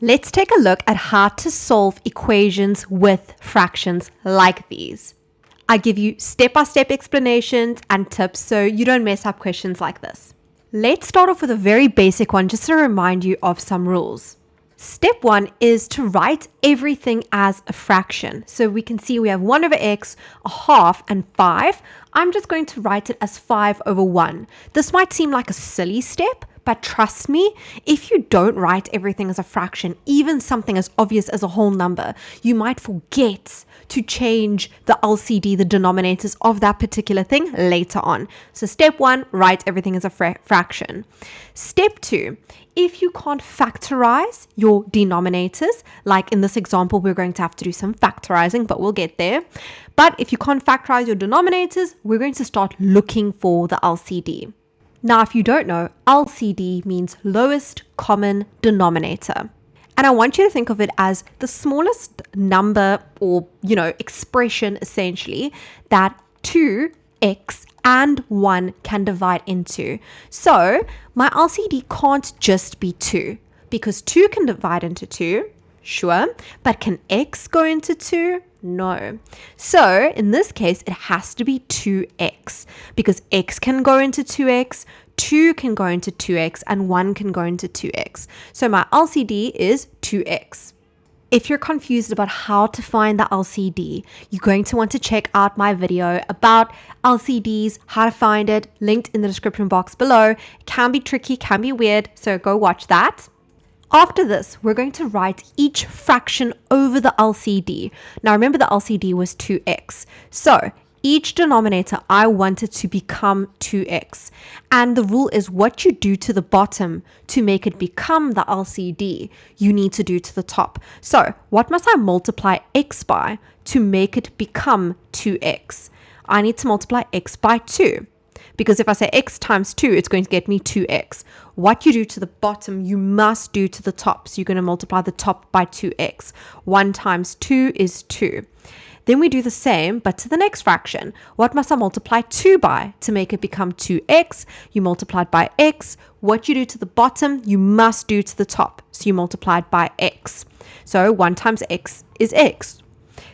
Let's take a look at how to solve equations with fractions like these. I give you step-by-step explanations and tips so you don't mess up questions like this. Let's start off with a very basic one just to remind you of some rules. Step 1 is to write everything as a fraction. So we can see we have 1 over x, a half, and 5. I'm just going to write it as 5 over 1. This might seem like a silly step, but trust me, if you don't write everything as a fraction, even something as obvious as a whole number, you might forget to change the LCD, the denominators of that particular thing later on. So step 1, write everything as a fraction. Step 2, if you can't factorize your denominators, like in this example, we're going to have to do some factorizing, but we'll get there. But if you can't factorize your denominators, we're going to start looking for the LCD. Now, if you don't know, LCD means lowest common denominator. And I want you to think of it as the smallest number or, expression essentially that 2x and 1 can divide into. So my LCD can't just be 2 because 2 can divide into 2, sure, but can x go into 2? No. So in this case, it has to be 2x because x can go into 2x, 2 can go into 2x, and 1 can go into 2x. So my LCD is 2x. If you're confused about how to find the LCD, you're going to want to check out my video about LCDs, how to find it, linked in the description box below. It can be tricky, can be weird, so go watch that. After this, we're going to write each fraction over the LCD. Now remember the LCD was 2x. So each denominator I want it to become 2x. And the rule is what you do to the bottom to make it become the LCD, you need to do to the top. So what must I multiply x by to make it become 2x? I need to multiply x by 2. Because if I say x times 2, it's going to get me 2x. What you do to the bottom, you must do to the top. So you're going to multiply the top by 2x. 1 times 2 is 2. Then we do the same, but to the next fraction. What must I multiply 2 by to make it become 2x? You multiply it by x. What you do to the bottom, you must do to the top. So you multiply it by x. So 1 times x is x.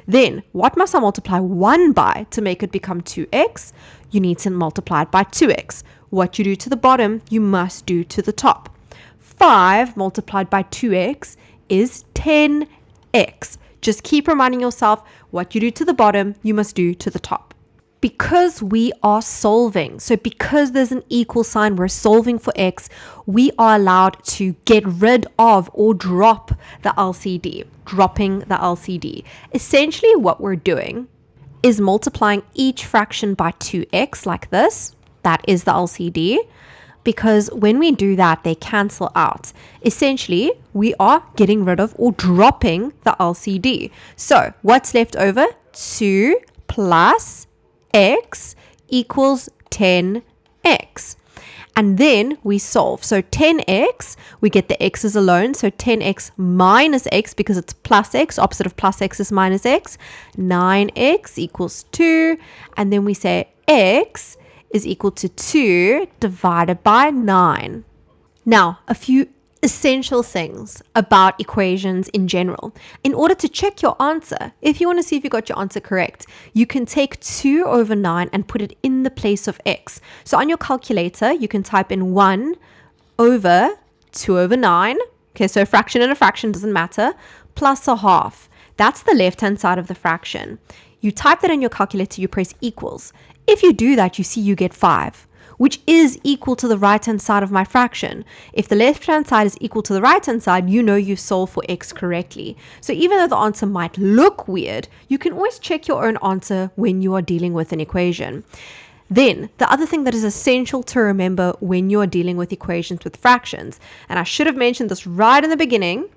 Then, what must I multiply 1 by to make it become 2x? You need to multiply it by 2x. What you do to the bottom, you must do to the top. 5 multiplied by 2x is 10x. Just keep reminding yourself, what you do to the bottom, you must do to the top. Because we are solving, so because there's an equal sign, we're solving for x, we are allowed to get rid of or drop the LCD, dropping the LCD. Essentially what we're doing is multiplying each fraction by 2x like this. That is the LCD. Because when we do that, they cancel out. Essentially, we are getting rid of or dropping the LCD. So what's left over? 2 plus x equals 10x. And then we solve. So 10x, we get the x's alone. So 10x minus x, because it's plus x, opposite of plus x is minus x. 9x equals 2. And then we say x is equal to 2 divided by 9. Now, a few essential things about equations in general. In order to check your answer, if you want to see if you got your answer correct, you can take 2 over 9 and put it in the place of x. So on your calculator, you can type in 1 over 2 over 9. Okay, so a fraction and a fraction doesn't matter, plus a half. That's the left-hand side of the fraction. You type that in your calculator, you press equals. If you do that, you see you get 5. Which is equal to the right-hand side of my fraction. If the left-hand side is equal to the right-hand side, you know you've solved for x correctly. So even though the answer might look weird, you can always check your own answer when you are dealing with an equation. Then, the other thing that is essential to remember when you are dealing with equations with fractions, and I should have mentioned this right in the beginning,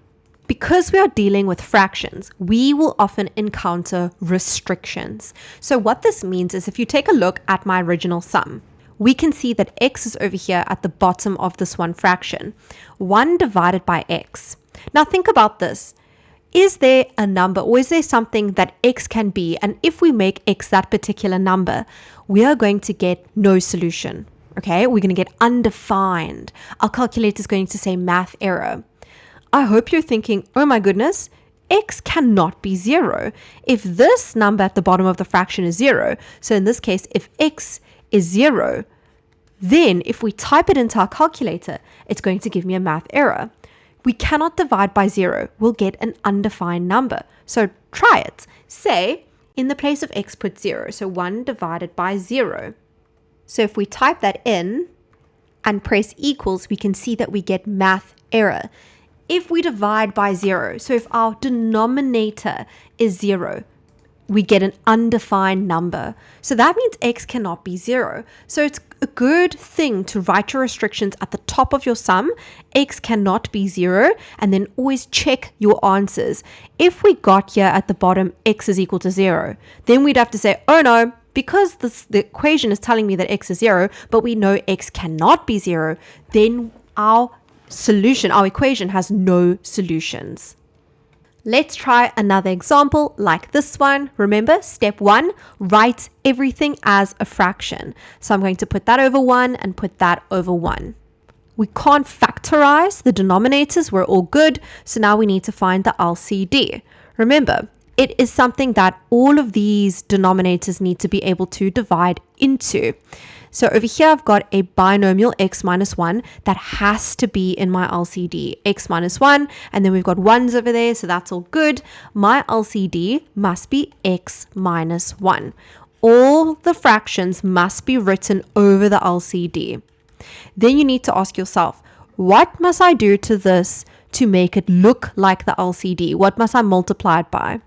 because we are dealing with fractions, we will often encounter restrictions. So what this means is if you take a look at my original sum, we can see that x is over here at the bottom of this one fraction. 1 divided by x. Now think about this. Is there a number or is there something that x can be? And if we make x that particular number, we are going to get no solution. Okay, we're going to get undefined. Our calculator is going to say math error. I hope you're thinking, oh my goodness, x cannot be 0. If this number at the bottom of the fraction is 0, so in this case, if x is 0, then if we type it into our calculator, it's going to give me a math error. We cannot divide by 0. We'll get an undefined number. So try it. Say, in the place of x, put 0. So 1 divided by 0. So if we type that in and press equals, we can see that we get math error. If we divide by 0, so if our denominator is 0, we get an undefined number. So that means x cannot be 0. So it's a good thing to write your restrictions at the top of your sum. X cannot be 0, and then always check your answers. If we got here at the bottom, x is equal to 0, then we'd have to say, oh no, because the equation is telling me that x is 0, but we know x cannot be 0, then our equation has no solutions. Let's try another example like this one. Remember, step 1, write everything as a fraction. So I'm going to put that over 1 and put that over 1. We can't factorize the denominators. We're all good. So now we need to find the LCD. Remember, it is something that all of these denominators need to be able to divide into. So over here, I've got a binomial x minus 1 that has to be in my LCD, x minus 1, and then we've got 1s over there, so that's all good. My LCD must be x minus 1. All the fractions must be written over the LCD. Then you need to ask yourself, what must I do to this to make it look like the LCD? What must I multiply it by?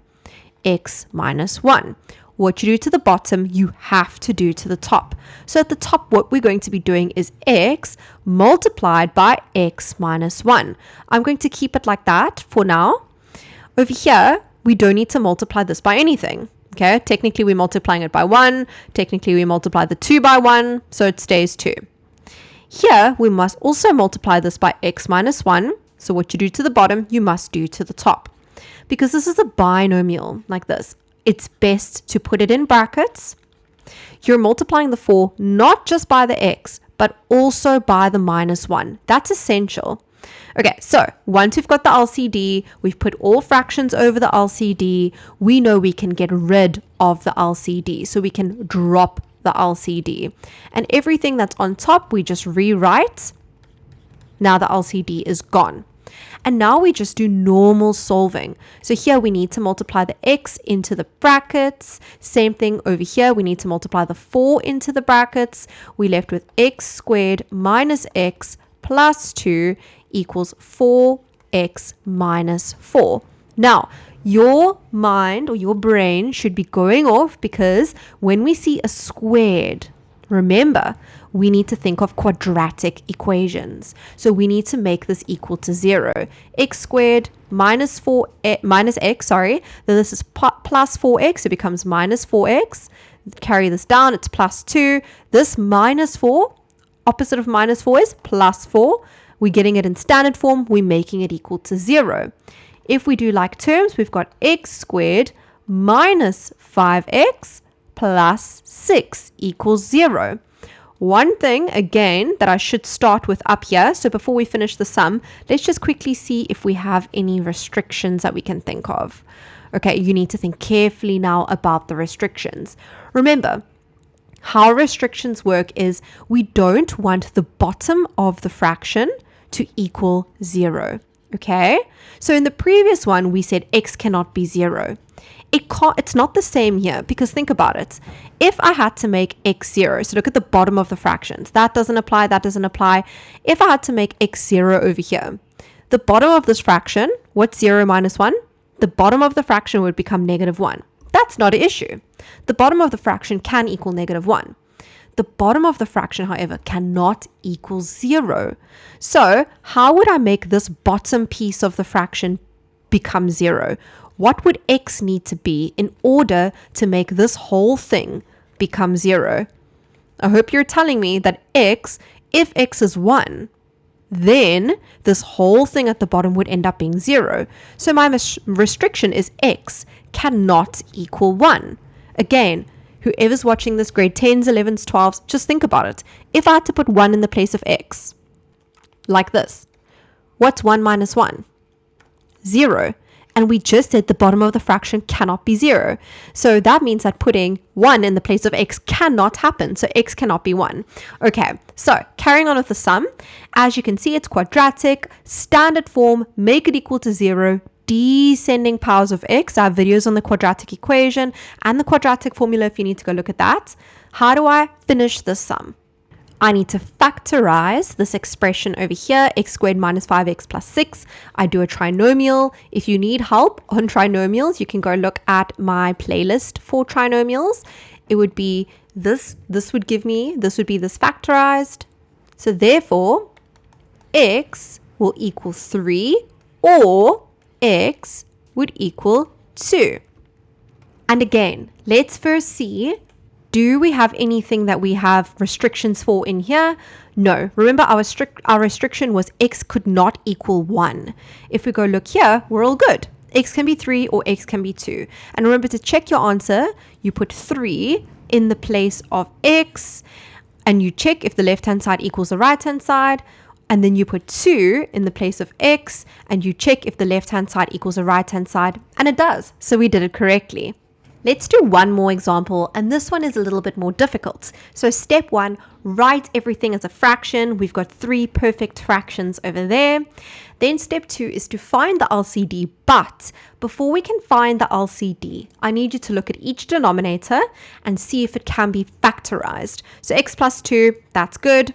X minus 1. What you do to the bottom, you have to do to the top. So at the top, what we're going to be doing is x multiplied by x minus 1. I'm going to keep it like that for now. Over here, we don't need to multiply this by anything. Okay, technically we're multiplying it by 1. Technically we multiply the 2 by 1, so it stays 2. Here, we must also multiply this by x minus 1. So what you do to the bottom, you must do to the top. Because this is a binomial like this, it's best to put it in brackets. You're multiplying the 4 not just by the x, but also by the minus 1. That's essential. Okay, so once we've got the LCD, we've put all fractions over the LCD, we know we can get rid of the LCD. So we can drop the LCD. And everything that's on top, we just rewrite. Now the LCD is gone. And now we just do normal solving. So here we need to multiply the x into the brackets. Same thing over here. We need to multiply the 4 into the brackets. We're left with x squared minus x plus 2 equals 4x minus 4. Now, your mind or your brain should be going off because when we see a squared, remember, we need to think of quadratic equations. So we need to make this equal to 0. X squared minus x, then this is plus 4x, it becomes minus 4x. Carry this down, it's plus 2. This minus 4, opposite of minus 4 is plus 4. We're getting it in standard form, we're making it equal to 0. If we do like terms, we've got x squared minus 5x plus 6 equals 0. One thing, again, that I should start with up here, so before we finish the sum, let's just quickly see if we have any restrictions that we can think of. Okay, you need to think carefully now about the restrictions. Remember, how restrictions work is we don't want the bottom of the fraction to equal 0. Okay, so in the previous one, we said x cannot be 0. It's not the same here because think about it. If I had to make x 0, so look at the bottom of the fractions. That doesn't apply, that doesn't apply. If I had to make x 0 over here, the bottom of this fraction, what's 0 minus 1? The bottom of the fraction would become negative 1. That's not an issue. The bottom of the fraction can equal negative 1. The bottom of the fraction, however, cannot equal 0. So how would I make this bottom piece of the fraction become 0? What would x need to be in order to make this whole thing become 0? I hope you're telling me that if x is 1, then this whole thing at the bottom would end up being 0. So my restriction is x cannot equal 1. Again, whoever's watching this, grade 10s, 11s, 12s, just think about it. If I had to put 1 in the place of x, like this, what's 1 minus 1? 0. And we just said the bottom of the fraction cannot be 0. So that means that putting 1 in the place of x cannot happen. So x cannot be 1. Okay, so carrying on with the sum. As you can see, it's quadratic, standard form, make it equal to 0, descending powers of x. I have videos on the quadratic equation and the quadratic formula if you need to go look at that. How do I finish this sum? I need to factorize this expression over here, x squared minus 5x plus 6. I do a trinomial. If you need help on trinomials, you can go look at my playlist for trinomials. It would be this would be this factorized. So therefore, x will equal 3 or x would equal 2. And again, let's first see, do we have anything that we have restrictions for in here? No. Remember, our restriction was x could not equal 1. If we go look here, we're all good. X can be 3 or x can be 2. And remember, to check your answer, you put 3 in the place of x, and you check if the left-hand side equals the right-hand side, and then you put 2 in the place of x, and you check if the left-hand side equals the right-hand side, and it does. So we did it correctly. Let's do one more example, and this one is a little bit more difficult. So step 1, write everything as a fraction. We've got 3 perfect fractions over there. Then step 2 is to find the LCD, but before we can find the LCD, I need you to look at each denominator and see if it can be factorized. So x plus 2, that's good.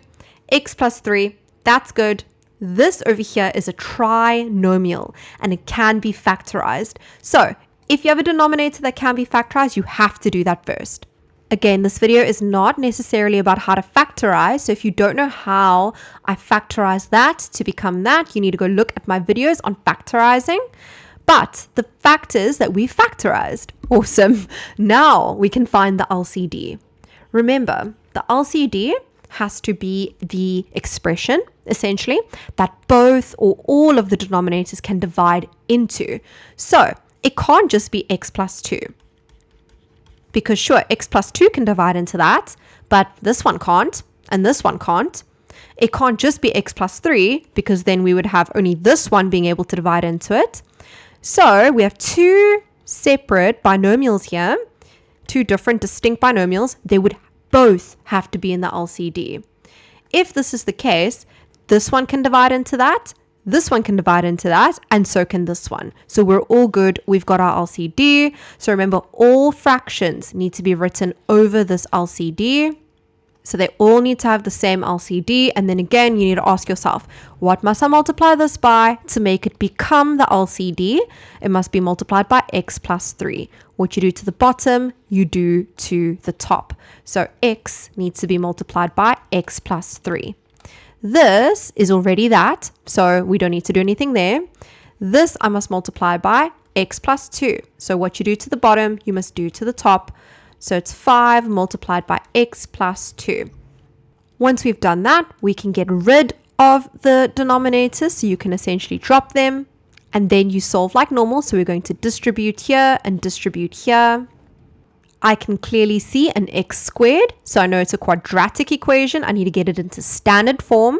X plus 3, that's good. This over here is a trinomial, and it can be factorized. So if you have a denominator that can be factorized, you have to do that first. Again, this video is not necessarily about how to factorize. So if you don't know how I factorize that to become that, you need to go look at my videos on factorizing. But the fact is that we factorized. Awesome. Now we can find the LCD. Remember, the LCD has to be the expression, essentially, that both or all of the denominators can divide into. So it can't just be x plus 2. Because sure, x plus 2 can divide into that, but this one can't, and this one can't. It can't just be x plus 3, because then we would have only this one being able to divide into it. So we have 2 separate binomials here, 2 different distinct binomials. They would both have to be in the LCD. If this is the case, this one can divide into that, this one can divide into that, and so can this one. So we're all good. We've got our LCD. So remember, all fractions need to be written over this LCD. So they all need to have the same LCD. And then again, you need to ask yourself, what must I multiply this by to make it become the LCD? It must be multiplied by x plus 3. What you do to the bottom, you do to the top. So x needs to be multiplied by x plus 3. This is already that, so we don't need to do anything there. This I must multiply by x plus 2. So what you do to the bottom, you must do to the top. So it's 5 multiplied by x plus 2. Once we've done that, we can get rid of the denominators, so you can essentially drop them. And then you solve like normal. So we're going to distribute here and distribute here. I can clearly see an x squared, so I know it's a quadratic equation. I need to get it into standard form,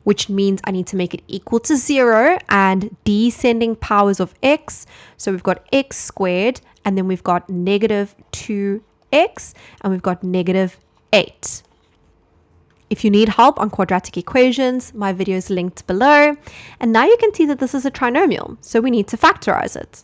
which means I need to make it equal to 0 and descending powers of x. So we've got x squared, and then we've got negative 2x, and we've got negative 8. If you need help on quadratic equations, my video is linked below. And now you can see that this is a trinomial, so we need to factorize it.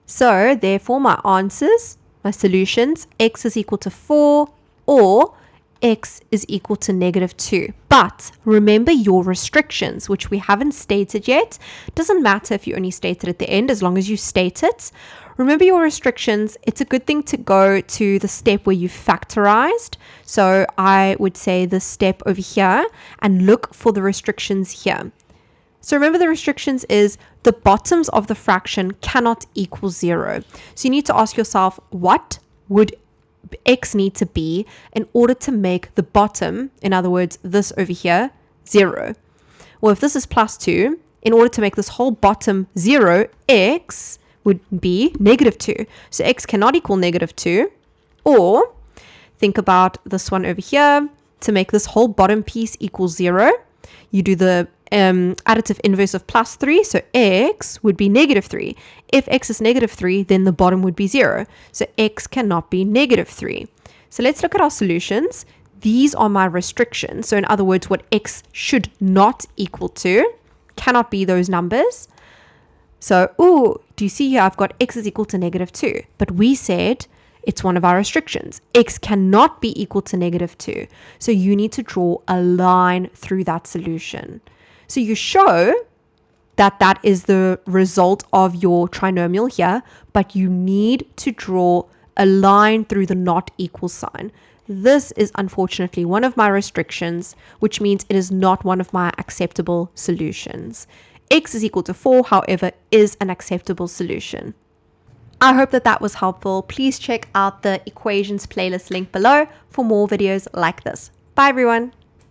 So therefore, my answers, my solutions, x is equal to 4 or x is equal to negative 2. But remember your restrictions, which we haven't stated yet. Doesn't matter if you only state it at the end, as long as you state it. Remember your restrictions. It's a good thing to go to the step where you factorized. So I would say the step over here and look for the restrictions here. So remember, the restrictions is the bottoms of the fraction cannot equal 0. So you need to ask yourself, what would x need to be in order to make the bottom, in other words, this over here, 0? Well, if this is plus 2, in order to make this whole bottom 0, x would be negative 2. So x cannot equal negative 2. Or think about this one over here. To make this whole bottom piece equal 0, you do the additive inverse of plus 3, so x would be negative 3. If x is negative 3, then the bottom would be 0. So x cannot be negative 3. So let's look at our solutions. These are my restrictions. So in other words, what x should not equal to cannot be those numbers. So, do you see here I've got x is equal to negative 2. But we said it's one of our restrictions. X cannot be equal to negative 2. So you need to draw a line through that solution. So you show that that is the result of your trinomial here, but you need to draw a line through the not equal sign. This is unfortunately one of my restrictions, which means it is not one of my acceptable solutions. X is equal to 4, however, is an acceptable solution. I hope that that was helpful. Please check out the equations playlist link below for more videos like this. Bye everyone.